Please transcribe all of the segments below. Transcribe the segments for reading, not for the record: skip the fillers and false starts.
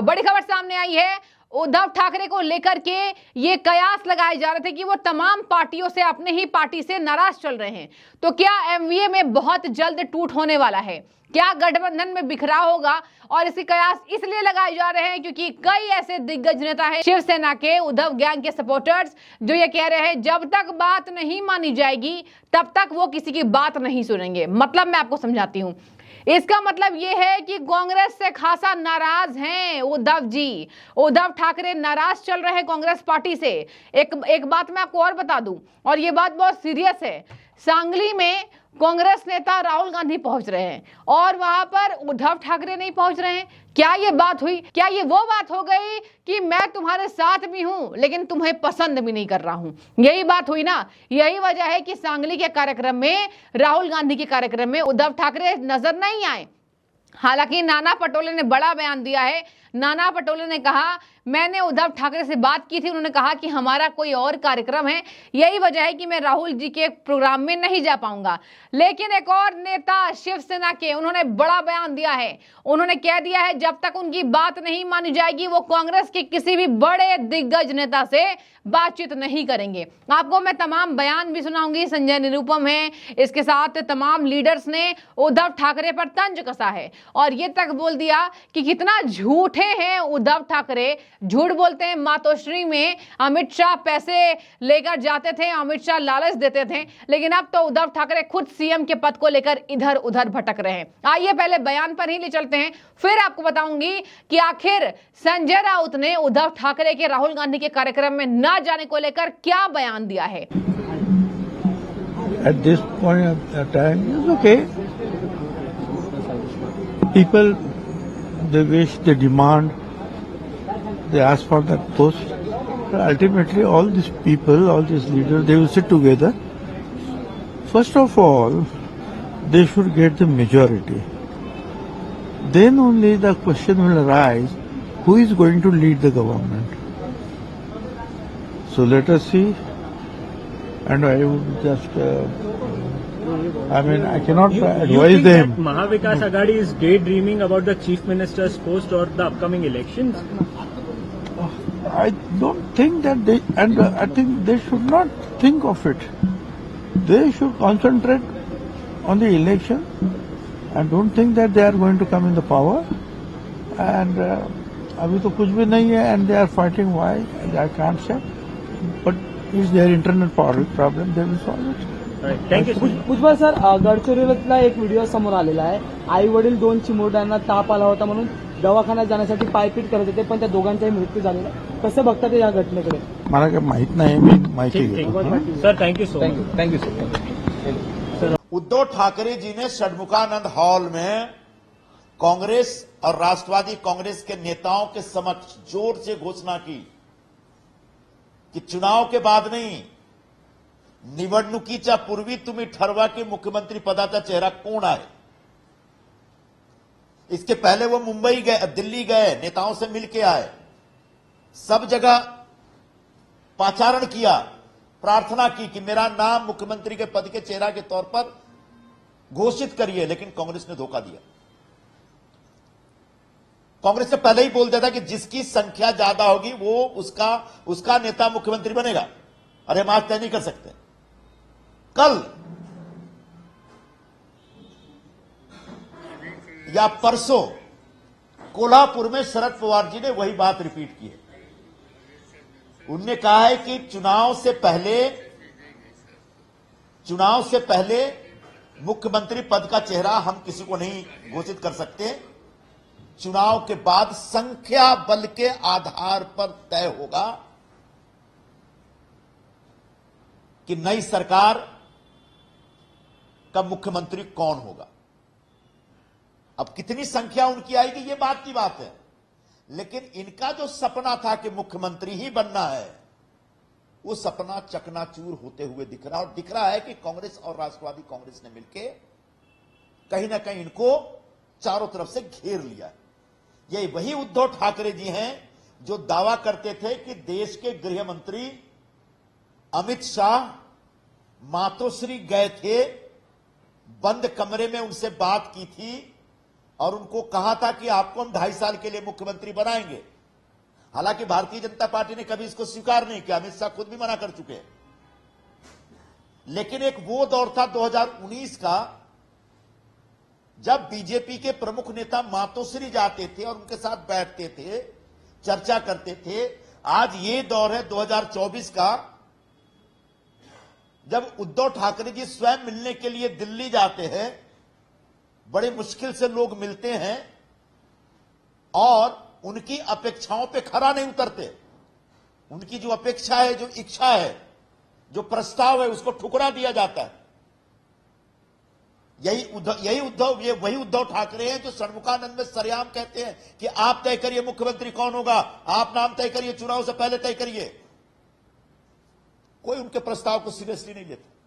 बड़ी खबर सामने आई है। उद्धव ठाकरे को लेकर के ये कयास लगाए जा रहे थे कि वो तमाम पार्टियों से, अपने ही पार्टी से नाराज चल रहे हैं। तो क्या एमवीए में बहुत जल्द टूट होने वाला है? क्या गठबंधन में बिखराव होगा? और इसके कयास इसलिए लगाए जा रहे हैं क्योंकि कई ऐसे दिग्गज नेता हैं शिवसेना के, उद्धव गैंग के सपोर्टर्स, जो ये कह रहे हैं जब तक बात नहीं मानी जाएगी तब तक वो किसी की बात नहीं सुनेंगे। मतलब मैं आपको समझाती हूं। इसका मतलब यह है कि कांग्रेस से खासा नाराज हैं उद्धव जी। उद्धव ठाकरे नाराज चल रहे हैं कांग्रेस पार्टी से। एक बात मैं आपको और बता दूं, और ये बात बहुत सीरियस है। सांगली में कांग्रेस नेता राहुल गांधी पहुंच रहे हैं और वहां पर उद्धव ठाकरे नहीं पहुंच रहे हैं। क्या ये बात हुई? क्या ये वो बात हो गई कि मैं तुम्हारे साथ भी हूं लेकिन तुम्हें पसंद भी नहीं कर रहा हूं? यही बात हुई ना। यही वजह है कि सांगली के कार्यक्रम में, राहुल गांधी के कार्यक्रम में उद्धव ठाकरे नजर नहीं आए। हालांकि नाना पटोले ने बड़ा बयान दिया है। नाना पटोले ने कहा, मैंने उद्धव ठाकरे से बात की थी, उन्होंने कहा कि हमारा कोई और कार्यक्रम है, यही वजह है कि मैं राहुल जी के प्रोग्राम में नहीं जा पाऊंगा। लेकिन एक और नेता शिवसेना के, उन्होंने बड़ा बयान दिया है। उन्होंने कह दिया है जब तक उनकी बात नहीं मानी जाएगी वो कांग्रेस के किसी भी बड़े दिग्गज नेता से बातचीत नहीं करेंगे। आपको मैं तमाम बयान भी सुनाऊंगी। संजय निरुपम है, इसके साथ तमाम लीडर्स ने उद्धव ठाकरे पर तंज कसा है और ये तक बोल दिया कि कितना झूठे हैं उद्धव ठाकरे। झूठ बोलते हैं। मातोश्री में अमित शाह पैसे लेकर जाते थे, अमित शाह लालच देते थे, लेकिन अब तो उद्धव ठाकरे खुद सीएम के पद को लेकर इधर उधर भटक रहे हैं। आइए पहले बयान पर ही ले चलते हैं, फिर आपको बताऊंगी कि आखिर संजय राउत ने उद्धव ठाकरे के राहुल गांधी के कार्यक्रम में न जाने को लेकर क्या बयान दिया है। At this point of time, it's okay. People, they wish, they demand, they ask for that post. But ultimately, all these people, all these leaders, they will sit together. First of all, they should get the majority. Then only the question will arise, who is going to lead the government? So let us see. And I would just, I cannot advise you think them. That Mahavikas Aghadi is daydreaming about the chief minister's post or the upcoming elections? I don't think that they, and I think they should not think of it. They should concentrate on the election and don't think that they are going to come in the power. And अभी तो कुछ भी नहीं है, and they are fighting. Why? I can't say. But is their internal problem? They will solve it. Thank you. Bhujbal sir, गडचिरोलीतला एक video समोर आलेला आहे. आई वडील दोन चिमुरड्यांना ताप आला होता म्हणून दवाखान्यात जाण्यासाठी पायपीट करत होते, पण त्या दोघांचाही मृत्यू झालेला. कसं बघतात या घटनेकडे? मला काही माहित नाही, मी माहिती घेतो. Sir, thank you so much. Thank you sir. Uddhav Thackeray ji ने षडमुखानंद हॉल में कांग्रेस और राष्ट्रवादी कांग्रेस के नेताओं के समक्ष जोर से घोषणा की कि चुनाव के बाद नहीं, निवडणुकीच्या पूर्वी तुम्ही ठरवा की मुख्यमंत्री पदाचा चेहरा कोण आहे. इसके पहले वो मुंबई गए, दिल्ली गए, नेताओं से मिलके आए, सब जगह पाचारण किया, प्रार्थना की कि मेरा नाम मुख्यमंत्री के पद के चेहरा के तौर पर घोषित करिए, लेकिन कांग्रेस ने धोखा दिया. कांग्रेस ने पहले ही बोल दिया था कि जिसकी संख्या ज्यादा होगी वो उसका नेता मुख्यमंत्री बनेगा. अरे हम आज तय नहीं कर सकते. कल या परसों कोल्हापुर में शरद पवार जी ने वही बात रिपीट की है. उनने कहा है कि चुनाव से पहले मुख्यमंत्री पद का चेहरा हम किसी को नहीं घोषित कर सकते. चुनाव के बाद संख्या बल के आधार पर तय होगा कि नई सरकार का मुख्यमंत्री कौन होगा. अब कितनी संख्या उनकी आएगी ये बात की बात है, लेकिन इनका जो सपना था कि मुख्यमंत्री ही बनना है, वो सपना चकनाचूर होते हुए दिख रहा है. और दिख रहा है कि कांग्रेस और राष्ट्रवादी कांग्रेस ने मिलकर कहीं ना कहीं इनको चारों तरफ से घेर लिया है. ये वही उद्धव ठाकरे जी हैं जो दावा करते थे कि देश के गृह मंत्री अमित शाह मातोश्री गए थे, बंद कमरे में उनसे बात की थी और उनको कहा था कि आपको हम 2.5 साल के लिए मुख्यमंत्री बनाएंगे। हालांकि भारतीय जनता पार्टी ने कभी इसको स्वीकार नहीं किया, अमित शाह खुद भी मना कर चुके हैं। लेकिन एक वो दौर था 2019 का, जब बीजेपी के प्रमुख नेता मातोश्री जाते थे और उनके साथ बैठते थे, चर्चा करते थे। आज ये दौर है 2024 का, जब उद्धव ठाकरे जी स्वयं मिलने के लिए दिल्ली जाते हैं, बड़े मुश्किल से लोग मिलते हैं और उनकी अपेक्षाओं पे खरा नहीं उतरते। उनकी जो अपेक्षा है, जो इच्छा है, जो प्रस्ताव है, उसको ठुकरा दिया जाता है। वही उद्धव ठाकरे हैं जो सन्मुखानंद में सरेआम कहते हैं कि आप तय करिए मुख्यमंत्री कौन होगा, आप नाम तय करिए, चुनाव से पहले तय करिए। कोई उनके प्रस्ताव को सीरियसली नहीं लेता।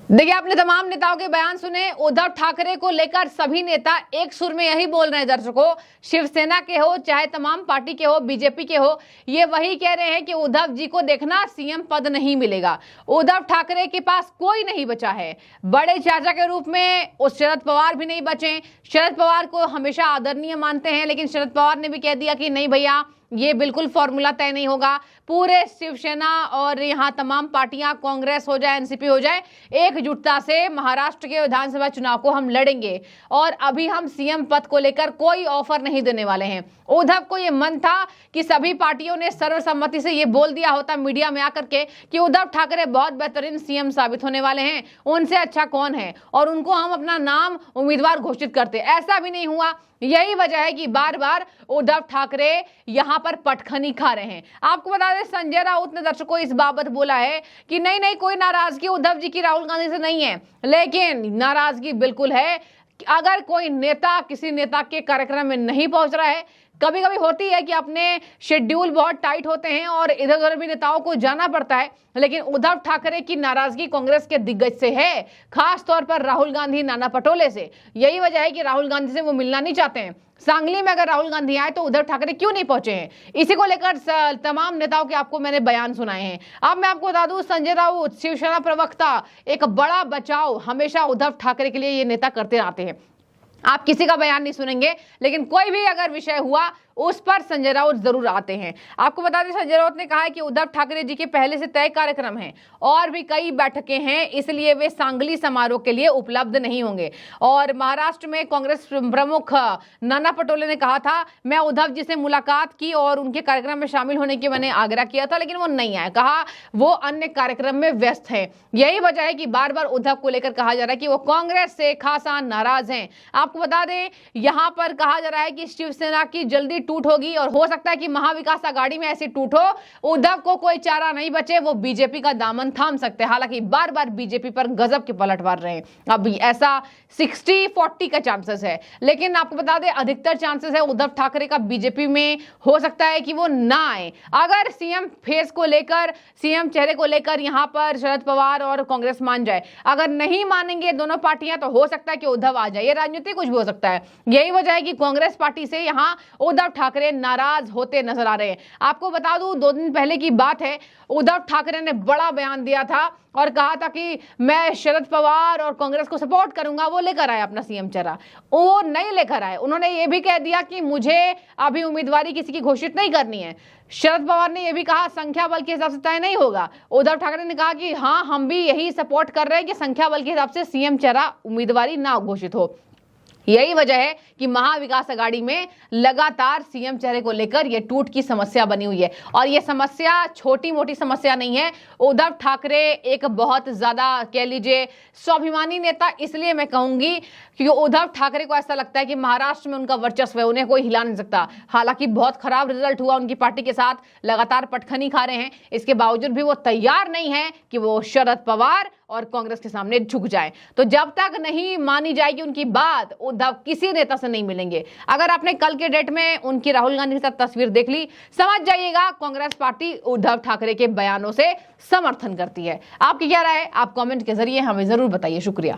देखिए, आपने तमाम नेताओं के बयान सुने। उद्धव ठाकरे को लेकर सभी नेता एक सुर में यही बोल रहे हैं दर्शकों, शिवसेना के हो चाहे तमाम पार्टी के हो, बीजेपी के हो, ये वही कह रहे हैं कि उद्धव जी को देखना सीएम पद नहीं मिलेगा। उद्धव ठाकरे के पास कोई नहीं बचा है। बड़े चाचा के रूप में उस शरद पवार भी नहीं बचे। शरद पवार को हमेशा आदरणीय मानते हैं, लेकिन शरद पवार ने भी कह दिया कि नहीं भैया, ये बिल्कुल फॉर्मूला तय नहीं होगा। पूरे शिवसेना और यहाँ तमाम पार्टियां, कांग्रेस हो जाए, एनसीपी हो जाए, एकजुटता से महाराष्ट्र के विधानसभा चुनाव को हम लड़ेंगे और अभी हम सीएम पद को लेकर कोई ऑफर नहीं देने वाले हैं। उद्धव को ये मन था कि सभी पार्टियों ने सर्वसम्मति से ये बोल दिया होता मीडिया में आकर के कि उद्धव ठाकरे बहुत बेहतरीन सीएम साबित होने वाले हैं, उनसे अच्छा कौन है, और उनको हम अपना नाम उम्मीदवार घोषित करते। ऐसा भी नहीं हुआ। यही वजह है कि बार बार उद्धव ठाकरे यहां पर पटखनी खा रहे हैं। आपको बता दें, संजय राउत ने दर्शकों इस बाबत बोला है कि नहीं, कोई नाराजगी उद्धव जी की राहुल गांधी से नहीं है, लेकिन नाराजगी बिल्कुल है अगर कोई नेता किसी नेता के कार्यक्रम में नहीं पहुंच रहा है। कभी कभी होती है कि अपने शेड्यूल बहुत टाइट होते हैं और इधर उधर भी नेताओं को जाना पड़ता है, लेकिन उद्धव ठाकरे की नाराजगी कांग्रेस के दिग्गज से है, खास तौर पर राहुल गांधी, नाना पटोले से। यही वजह है कि राहुल गांधी से वो मिलना नहीं चाहते हैं। सांगली में अगर राहुल गांधी आए तो उद्धव ठाकरे क्यों नहीं पहुंचे हैं, इसी को लेकर तमाम नेताओं के आपको मैंने बयान सुनाए हैं। अब मैं आपको बता दूं, संजय राउत, शिवसेना प्रवक्ता, एक बड़ा बचाव हमेशा उद्धव ठाकरे के लिए ये नेता करते रहते हैं। आप किसी का बयान नहीं सुनेंगे, लेकिन कोई भी अगर विषय हुआ उस पर संजय राउत जरूर आते हैं। आपको बता दें, संजय राउत ने कहा है कि उद्धव ठाकरे जी के पहले से तय कार्यक्रम हैं और भी कई बैठकें हैं, इसलिए वे सांगली समारोह के लिए उपलब्ध नहीं होंगे। और महाराष्ट्र में कांग्रेस प्रमुख नाना पटोले ने कहा था, मैं उद्धव जी से मुलाकात की और उनके कार्यक्रम में शामिल होने की मैंने आग्रह किया था, लेकिन वो नहीं आए, कहा वो अन्य कार्यक्रम में व्यस्त है। यही वजह है कि बार बार उद्धव को लेकर कहा जा रहा है कि वो कांग्रेस से खासा नाराज हैं। आपको बता दें, यहां पर कहा जा रहा है कि शिवसेना की जल्दी टूट होगी और हो सकता है कि महाविकास आघाड़ी में ऐसी टूट हो, उद्धव को कोई चारा नहीं बचे, वो बीजेपी का दामन थाम सकते हैं। हालांकि बार बार बीजेपी पर गजब के पलट मार रहे हैं। अब ऐसा 60-40 का चांसेस है, लेकिन आपको बता दें अधिकतर चांसेस है उद्धव ठाकरे का बीजेपी में हो सकता है कि वो ना आए। अगर सीएम फेस को लेकर, सीएम चेहरे को लेकर यहां पर शरद पवार और कांग्रेस मान जाए, अगर नहीं मानेंगे दोनों पार्टियां तो हो सकता है कि उद्धव आ जाए। ये राजनीति कुछ भी हो सकता है। यही वजह है कि कांग्रेस पार्टी से यहां उद्धव ठाकरे नाराज होते नजर आ रहे हैं। आपको बता दूं, 2 दिन पहले की बात है, उद्धव ठाकरे ने बड़ा बयान दिया था और कहा था कि मैं शरद पवार और कांग्रेस को सपोर्ट करूंगा। वो लेकर आए अपना सीएम चेहरा, वो नहीं लेकर आए। उन्होंने ये भी कह दिया कि मुझे अभी उम्मीदवारी किसी की घोषित नहीं करनी है। शरद पवार ने यह भी कहा संख्या बल के हिसाब से तय नहीं होगा। उद्धव ठाकरे ने कहा कि हाँ, हम भी यही सपोर्ट कर रहे हैं कि संख्या बल के हिसाब से सीएम चेहरा उम्मीदवारी ना घोषित हो। यही वजह है कि महाविकास आघाड़ी में लगातार सीएम चेहरे को लेकर यह टूट की समस्या बनी हुई है। और यह समस्या छोटी मोटी समस्या नहीं है। उद्धव ठाकरे एक बहुत ज्यादा कह लीजिए स्वाभिमानी नेता, इसलिए मैं कहूंगी क्योंकि उद्धव ठाकरे को ऐसा लगता है कि महाराष्ट्र में उनका वर्चस्व है, उन्हें कोई हिला नहीं सकता। हालांकि बहुत खराब रिजल्ट हुआ उनकी पार्टी के साथ, लगातार पटखनी खा रहे हैं, इसके बावजूद भी वो तैयार नहीं है कि वो शरद पवार और कांग्रेस के सामने झुक जाए। तो जब तक नहीं मानी जाएगी उनकी बात, उद्धव किसी नेता से नहीं मिलेंगे। अगर आपने कल के डेट में उनकी राहुल गांधी के साथ तस्वीर देख ली, समझ जाइएगा कांग्रेस पार्टी उद्धव ठाकरे के बयानों से समर्थन करती है। आपकी क्या राय है? आप कमेंट के जरिए हमें जरूर बताइए। शुक्रिया।